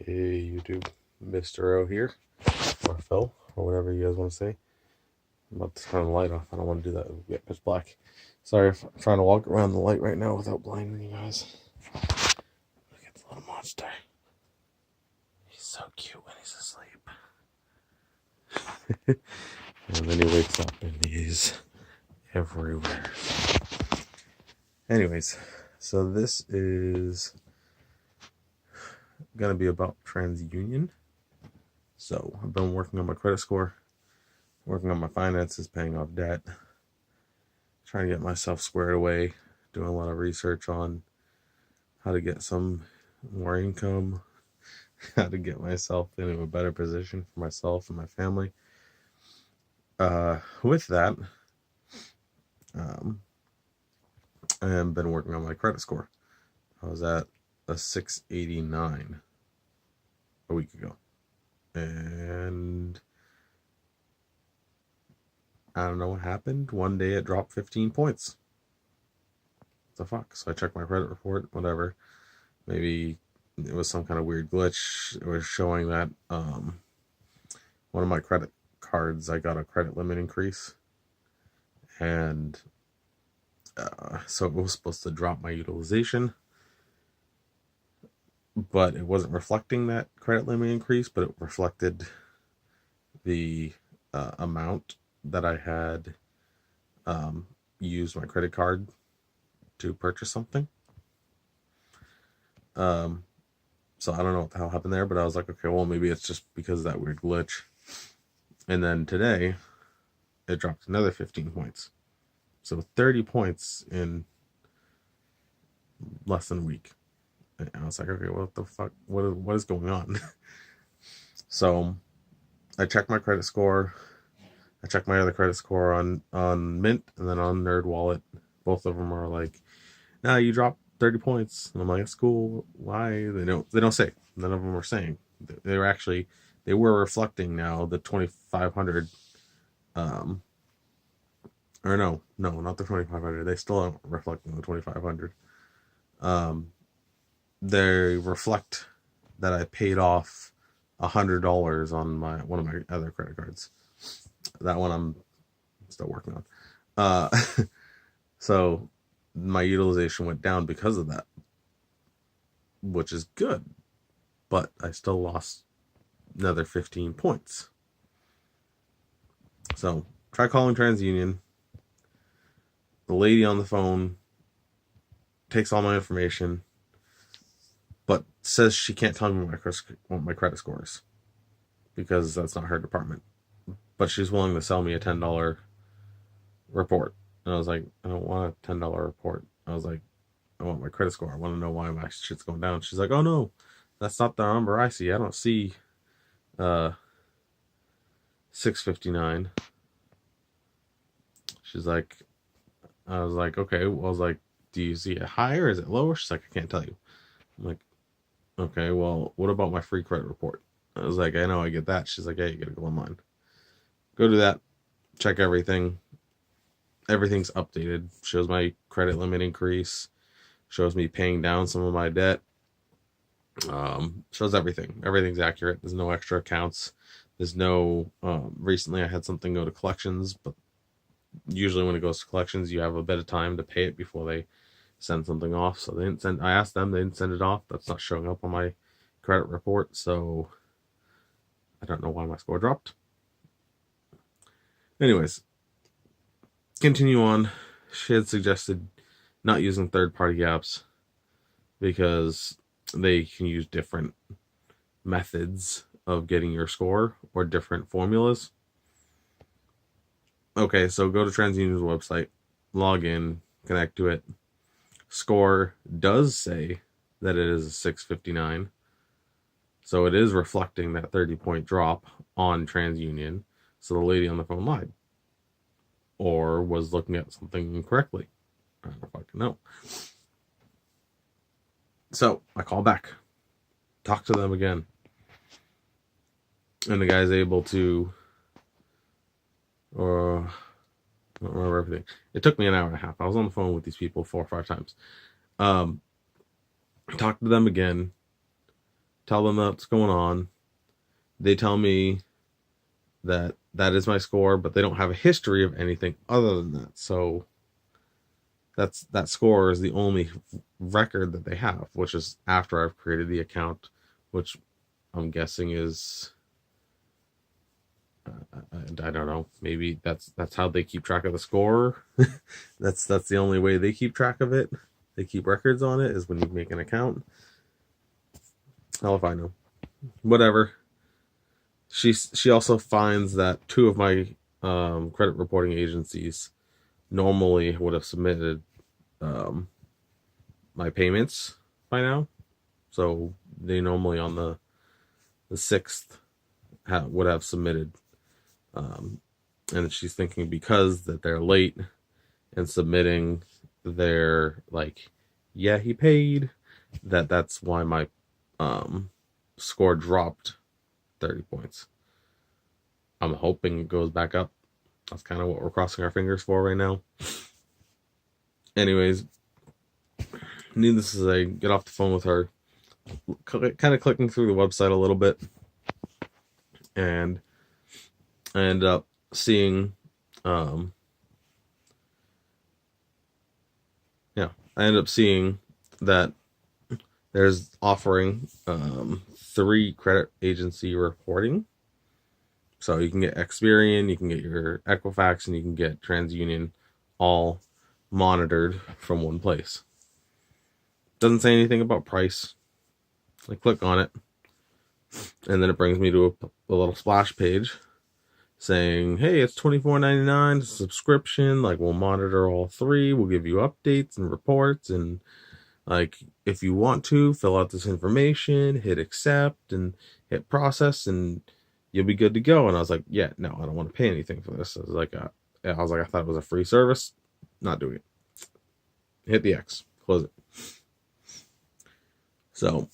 Hey YouTube, Mr. O here, or Phil, or whatever you guys want to say. I'm about to turn the light off. I don't want to do that. It'll get pitch black. Sorry if I'm trying to walk around the light right now without blinding you guys. Look at the little monster. He's so cute when he's asleep. And then he wakes up and he's everywhere. Anyways, so this is going to be about TransUnion. So I've been working on my credit score, working on my finances, paying off debt, trying to get myself squared away, doing a lot of research on how to get some more income, how to get myself into a better position for myself and my family. With that, I have been working on my credit score. I was at a 689 a week ago. And I don't know what happened. One day it dropped 15 points. What the fuck? So I checked my credit report, whatever. Maybe it was some kind of weird glitch. It was showing that one of my credit cards, I got a credit limit increase. And so it was supposed to drop my utilization. But it wasn't reflecting that credit limit increase, but it reflected the amount that I had used my credit card to purchase something. So I don't know what the hell happened there, but I was like, okay, well, maybe it's just because of that weird glitch. And then today, it dropped another 15 points. So 30 points in less than a week. And I was like, okay, what the fuck? What is going on? So I checked my credit score. I checked my other credit score on Mint and then on NerdWallet. Both of them are like, nah, you dropped 30 points. And I'm like, it's cool. Why? They don't say. None of them are saying. They were reflecting now the 2,500 or no, not the 2,500. They still aren't reflecting the 2,500. They reflect that I paid off $100 on one of my other credit cards. That one I'm still working on. So my utilization went down because of that, which is good, but I still lost another 15 points. So try calling TransUnion. The lady on the phone takes all my information, but says she can't tell me what my credit score is because that's not her department. But she's willing to sell me a $10 report. And I was like, I don't want a $10 report. I was like, I want my credit score. I want to know why my shit's going down. She's like, oh no, that's not the number I see. I don't see 659. She's like, I was like, okay. Well, I was like, do you see it higher? Is it lower? She's like, I can't tell you. I'm like, okay, well, what about my free credit report? I was like, I know, I get that. She's like, yeah, you gotta go online. Go to that, check everything. Everything's updated. Shows my credit limit increase. Shows me paying down some of my debt. Shows everything. Everything's accurate. There's no extra accounts. There's no, recently I had something go to collections, but usually when it goes to collections, you have a bit of time to pay it before they send something off. So they didn't send, I asked them, they didn't send it off. That's not showing up on my credit report. So I don't know why my score dropped. Anyways, continue on. She had suggested not using third-party apps because they can use different methods of getting your score or different formulas. Okay, so go to TransUnion's website, log in, connect to it. Score does say that it is a 659. So it is reflecting that 30-point drop on TransUnion. So the lady on the phone lied. Or was looking at something incorrectly. I don't fucking know. So I call back. Talk to them again. And the guy's able to... I don't remember everything. It took me an hour and a half. I was on the phone with these people 4 or 5 times. Talked to them again. tell them what's going on. They tell me that that is my score, but they don't have a history of anything other than that. So that score is the only record that they have, which is after I've created the account, which I'm guessing is I don't know. Maybe that's how they keep track of the score. That's the only way they keep track of it. They keep records on it is when you make an account. Hell if I know. Whatever. She also finds that two of my credit reporting agencies normally would have submitted my payments by now. So they normally on the 6th would have submitted. And she's thinking because that they're late and submitting their like, yeah, he paid, that's why my score dropped 30 points. I'm hoping it goes back up. That's kind of what we're crossing our fingers for right now. Anyways, needless to say, get off the phone with her, kind of clicking through the website a little bit, and I ended up seeing that there's offering 3 credit agency reporting. So you can get Experian, you can get your Equifax, and you can get TransUnion all monitored from one place. Doesn't say anything about price. I click on it, and then it brings me to a little splash page saying, hey, it's $24.99 subscription. Like, we'll monitor all 3. We'll give you updates and reports. And, like, if you want to, fill out this information, hit accept, and hit process, and you'll be good to go. And I was like, yeah, no, I don't want to pay anything for this. I thought it was a free service. Not doing it. Hit the X. Close it. So,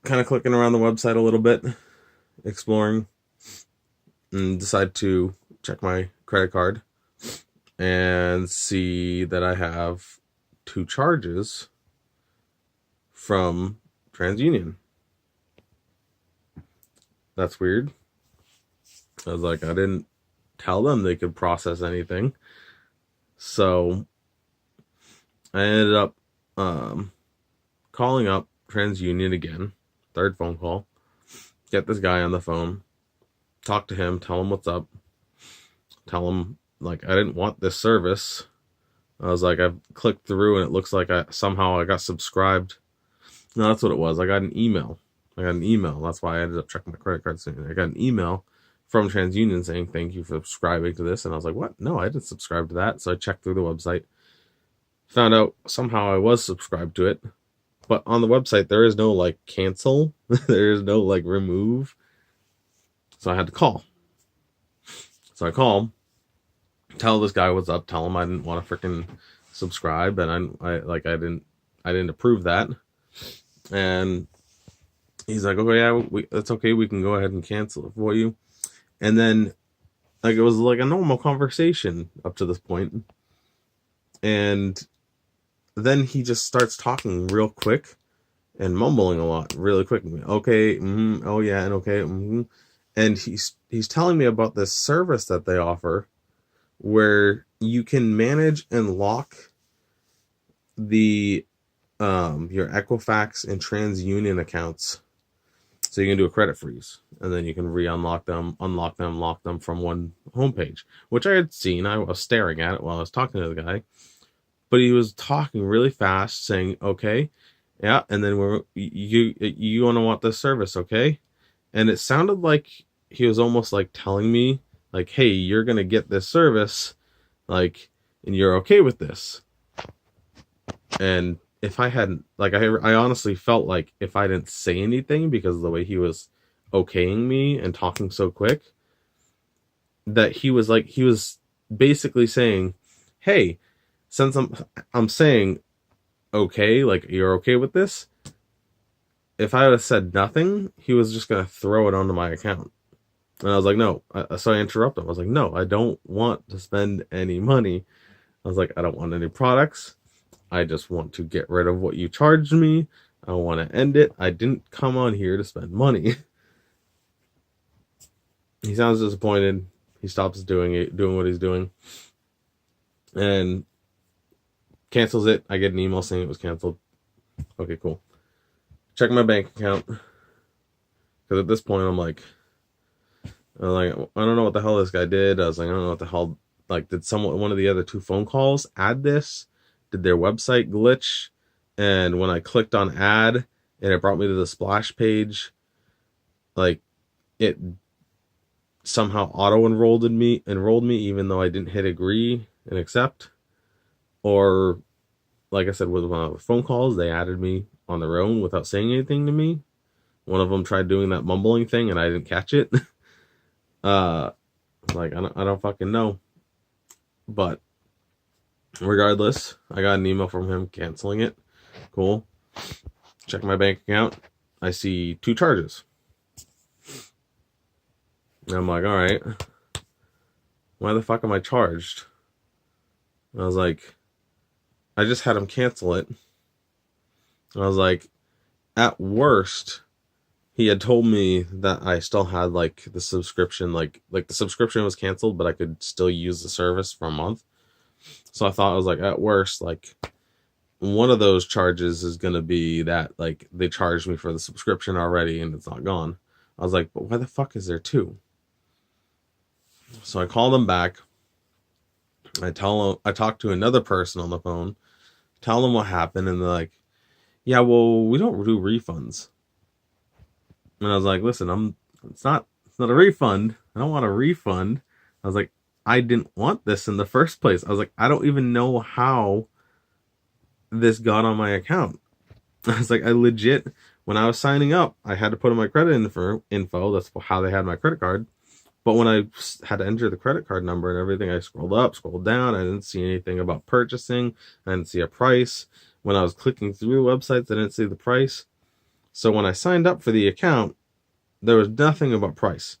kind of clicking around the website a little bit, exploring, and decide to check my credit card and see that I have 2 charges from TransUnion. That's weird. I was like, I didn't tell them they could process anything. So I ended up calling up TransUnion again, 3rd phone call, get this guy on the phone, talk to him, tell him what's up, tell him, like, I didn't want this service. I was like, I've clicked through and it looks like I got subscribed. No, that's what it was. I got an email. That's why I ended up checking my credit card soon. I got an email from TransUnion saying, thank you for subscribing to this. And I was like, what? No, I didn't subscribe to that. So I checked through the website, found out somehow I was subscribed to it. But on the website, there is no, like, cancel. There is no, like, remove. So I had to call. So I call, tell this guy what's up, tell him I didn't want to freaking subscribe, and I didn't approve that. And he's like, okay, yeah, that's okay, we can go ahead and cancel it for you. And then, like, it was like a normal conversation up to this point. And then he just starts talking real quick and mumbling a lot really quick. Okay, oh yeah, and okay, and he's telling me about this service that they offer where you can manage and lock the your Equifax and TransUnion accounts, so you can do a credit freeze, and then you can unlock them, lock them from one homepage, which I had seen. I was staring at it while I was talking to the guy, but he was talking really fast, saying, okay, yeah, and then you want this service, okay? And it sounded like he was almost like telling me, like, hey, you're going to get this service, like, and you're okay with this. And if I hadn't, like, I honestly felt like if I didn't say anything because of the way he was okaying me and talking so quick, that he was basically saying, hey, since I'm saying, okay, like, you're okay with this, if I would have said nothing, he was just going to throw it onto my account. And I was like, no. So I interrupted him. I was like, no, I don't want to spend any money. I was like, I don't want any products. I just want to get rid of what you charged me. I want to end it. I didn't come on here to spend money. He sounds disappointed. He stops doing what he's doing, and cancels it. I get an email saying it was canceled. Okay, cool. Check my bank account, because at this point I'm like, I don't know what the hell this guy did. I was like, I don't know what the hell. Like, did one of the other two phone calls add this? Did their website glitch? And when I clicked on add and it brought me to the splash page, like, it somehow auto enrolled me even though I didn't hit agree and accept. Or, like I said, with one of the phone calls, they added me on their own without saying anything to me. One of them tried doing that mumbling thing and I didn't catch it. Like, I don't fucking know. But regardless, I got an email from him canceling it. Cool. Check my bank account. I see 2 charges. And I'm like, all right, why the fuck am I charged? And I was like, I just had him cancel it. And I was like, at worst, he had told me that I still had like the subscription, like the subscription was canceled, but I could still use the service for a month. So I thought, I was like, at worst, like, one of those charges is going to be that, like, they charged me for the subscription already and it's not gone. I was like, but why the fuck is there 2? So I call them back. I talk to another person on the phone, tell them what happened, and they're like, yeah, well, we don't do refunds. And I was like, listen, it's not a refund. I don't want a refund. I was like, I didn't want this in the first place. I was like, I don't even know how this got on my account. I was like, I legit, when I was signing up, I had to put in my credit info. That's how they had my credit card. But when I had to enter the credit card number and everything, I scrolled up, scrolled down. I didn't see anything about purchasing. I didn't see a price. When I was clicking through websites, I didn't see the price. So when I signed up for the account, there was nothing about price.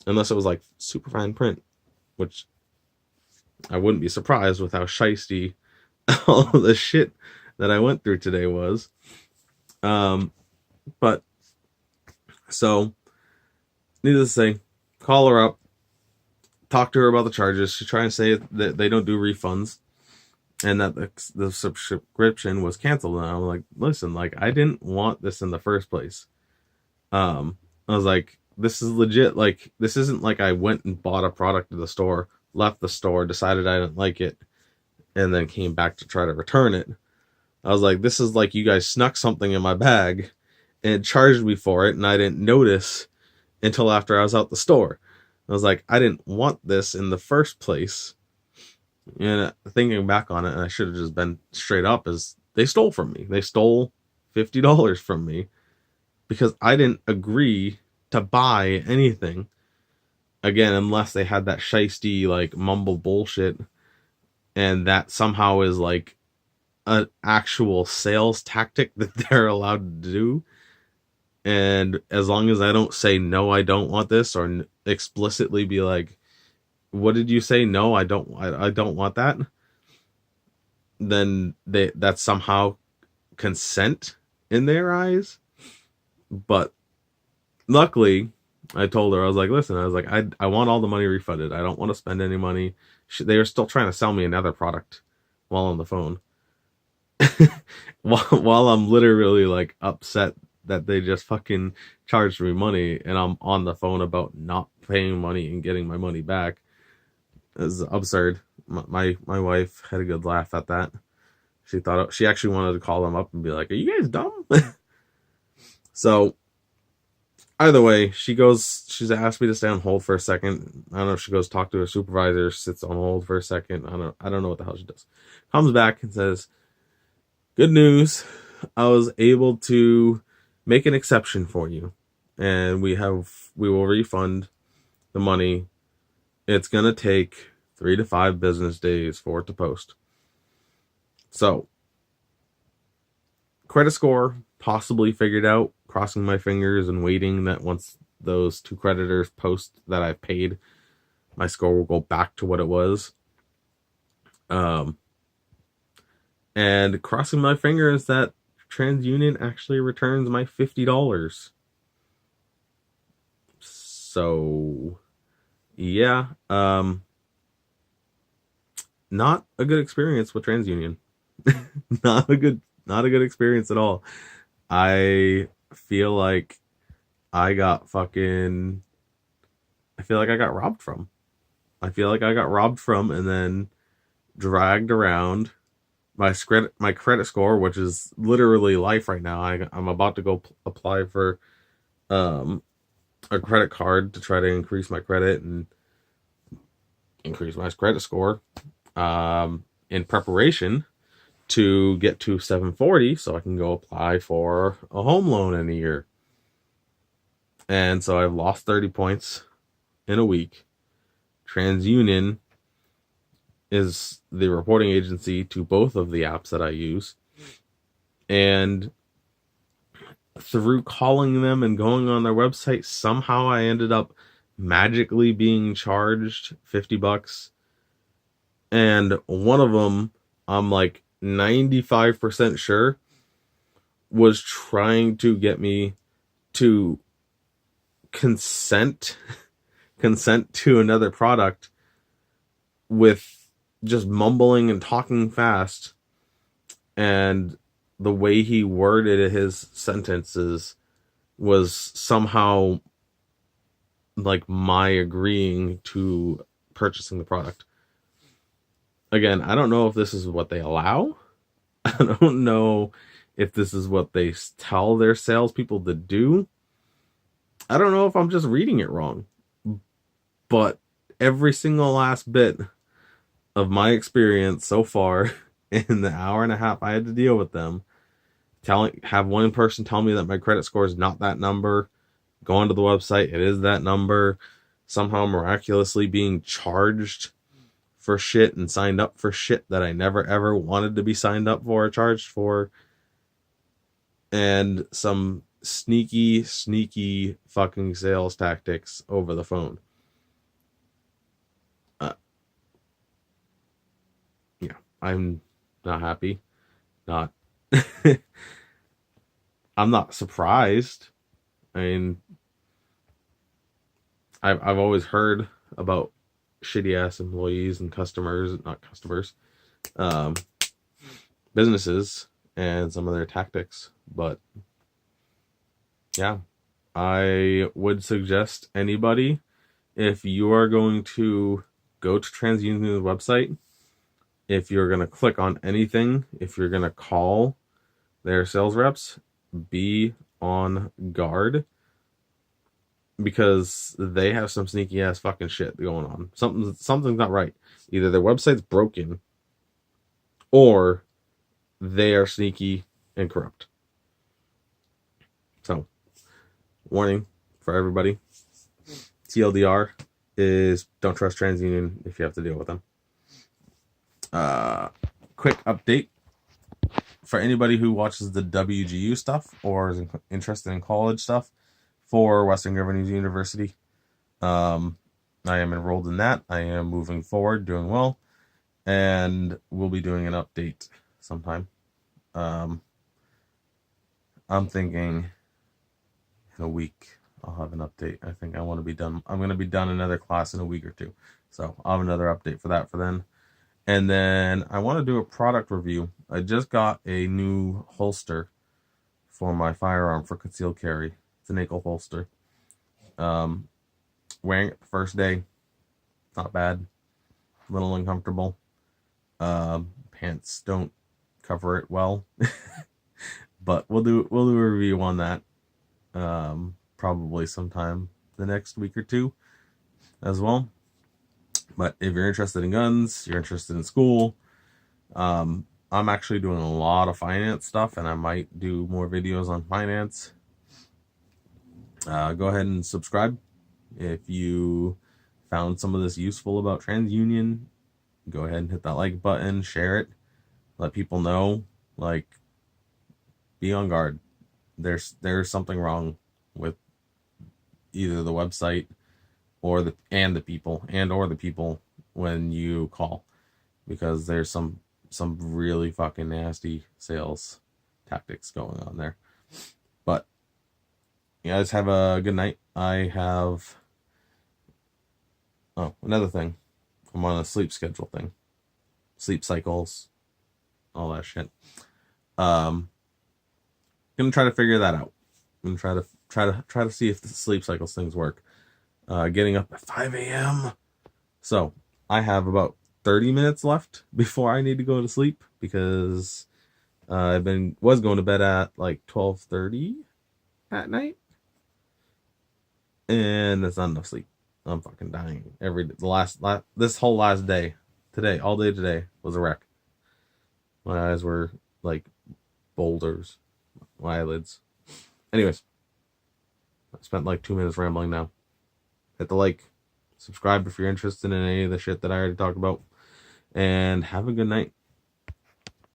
Unless it was like super fine print, which I wouldn't be surprised with how shisty all the shit that I went through today was. But so, needless to say, call her up, talk to her about the charges. She tried to say that they don't do refunds and that the subscription was canceled. And I'm like, listen, like, I didn't want this in the first place. I was like, this is legit. Like, this isn't like I went and bought a product at the store, left the store, decided I didn't like it, and then came back to try to return it. I was like, this is like you guys snuck something in my bag and charged me for it, and I didn't notice until after I was out the store. I was like, I didn't want this in the first place. And thinking back on it, and I should have just been straight up, is they stole from me. They stole $50 from me because I didn't agree to buy anything. Again, unless they had that shisty, like, mumble bullshit, and that somehow is like an actual sales tactic that they're allowed to do. And as long as I don't say, no, I don't want this, or explicitly be like, what did you say? No, I don't want that. Then that's somehow consent in their eyes. But luckily, I told her, I was like, listen, I was like, I want all the money refunded. I don't want to spend any money. They were still trying to sell me another product while on the phone. while I'm literally like upset that they just fucking charged me money, and I'm on the phone about not paying money and getting my money back. It's absurd. My wife had a good laugh at that. She actually wanted to call them up and be like, are you guys dumb? So either way, she's asked me to stay on hold for a second. I don't know if she goes talk to her supervisor, sits on hold for a second. I don't know what the hell she does. Comes back and says, good news, I was able to make an exception for you, and we will refund the money. It's gonna take 3 to 5 business days for it to post. So, credit score possibly figured out, crossing my fingers and waiting that once those 2 creditors post that I've paid, my score will go back to what it was. And crossing my fingers that TransUnion actually returns my $50. So yeah, not a good experience with TransUnion. Not a good experience at all. I feel like I got fucking I feel like I got robbed from. I feel like I got robbed from and then dragged around my credit score, which is literally life right now. I'm about to go apply for um a credit card to try to increase my credit and increase my credit score in preparation to get to 740 so I can go apply for a home loan in a year. And so I've lost 30 points in a week. TransUnion is the reporting agency to both of the apps that I use. And through calling them and going on their website, somehow I ended up magically being charged $50. And one of them, I'm like 95% sure, was trying to get me to consent to another product with just mumbling and talking fast, and the way he worded his sentences was somehow like my agreeing to purchasing the product. Again, I don't know if this is what they allow. I don't know if this is what they tell their salespeople to do. I don't know if I'm just reading it wrong. But every single last bit of my experience so far in the hour and a half I had to deal with them, have one person tell me that my credit score is not that number, go onto the website, it is that number, somehow miraculously being charged for shit and signed up for shit that I never ever wanted to be signed up for or charged for, and some sneaky fucking sales tactics over the phone. Yeah, I'm not happy. Not I'm not surprised. I mean, I've always heard about shitty ass employees and not customers, um, businesses and some of their tactics. But yeah, I would suggest anybody, if you are going to go to TransUnion's website, if you're going to click on anything, if you're going to call their sales reps, be on guard, because they have some sneaky ass fucking shit going on. Something's not right. Either their website's broken or they are sneaky and corrupt. So, warning for everybody. TLDR is don't trust TransUnion if you have to deal with them. Quick update for anybody who watches the WGU stuff or is interested in college stuff for Western Governors University. I am enrolled in that. I am moving forward, doing well, and we'll be doing an update sometime. I'm thinking in a week I'll have an update. I think I want to be done. I'm going to be done another class in a week or two. So I'll have another update for that for then. And then I want to do a product review. I just got a new holster for my firearm for concealed carry. It's an ankle holster. Wearing it the first day, not bad. A little uncomfortable. Pants don't cover it well. But we'll do a review on that. Probably sometime the next week or two as well. But if you're interested in guns, you're interested in school, I'm actually doing a lot of finance stuff, and I might do more videos on finance. Go ahead and subscribe if you found some of this useful about TransUnion. Go ahead and hit that like button, share it, let people know. Like, be on guard. There's something wrong with either the website or the people when you call, because there's some really fucking nasty sales tactics going on there. But you guys have a good night. Another thing. I'm on a sleep schedule thing. Sleep cycles, all that shit. Gonna try to figure that out. I'm gonna try to see if the sleep cycles things work. Getting up at 5 a.m. So I have about 30 minutes left before I need to go to sleep because was going to bed at like 12:30 at night, and that's not enough sleep. I'm fucking dying. This whole last day, all day today was a wreck. My eyes were like boulders, my eyelids. Anyways, I spent like 2 minutes rambling now. Hit the like, subscribe if you're interested in any of the shit that I already talked about, and have a good night.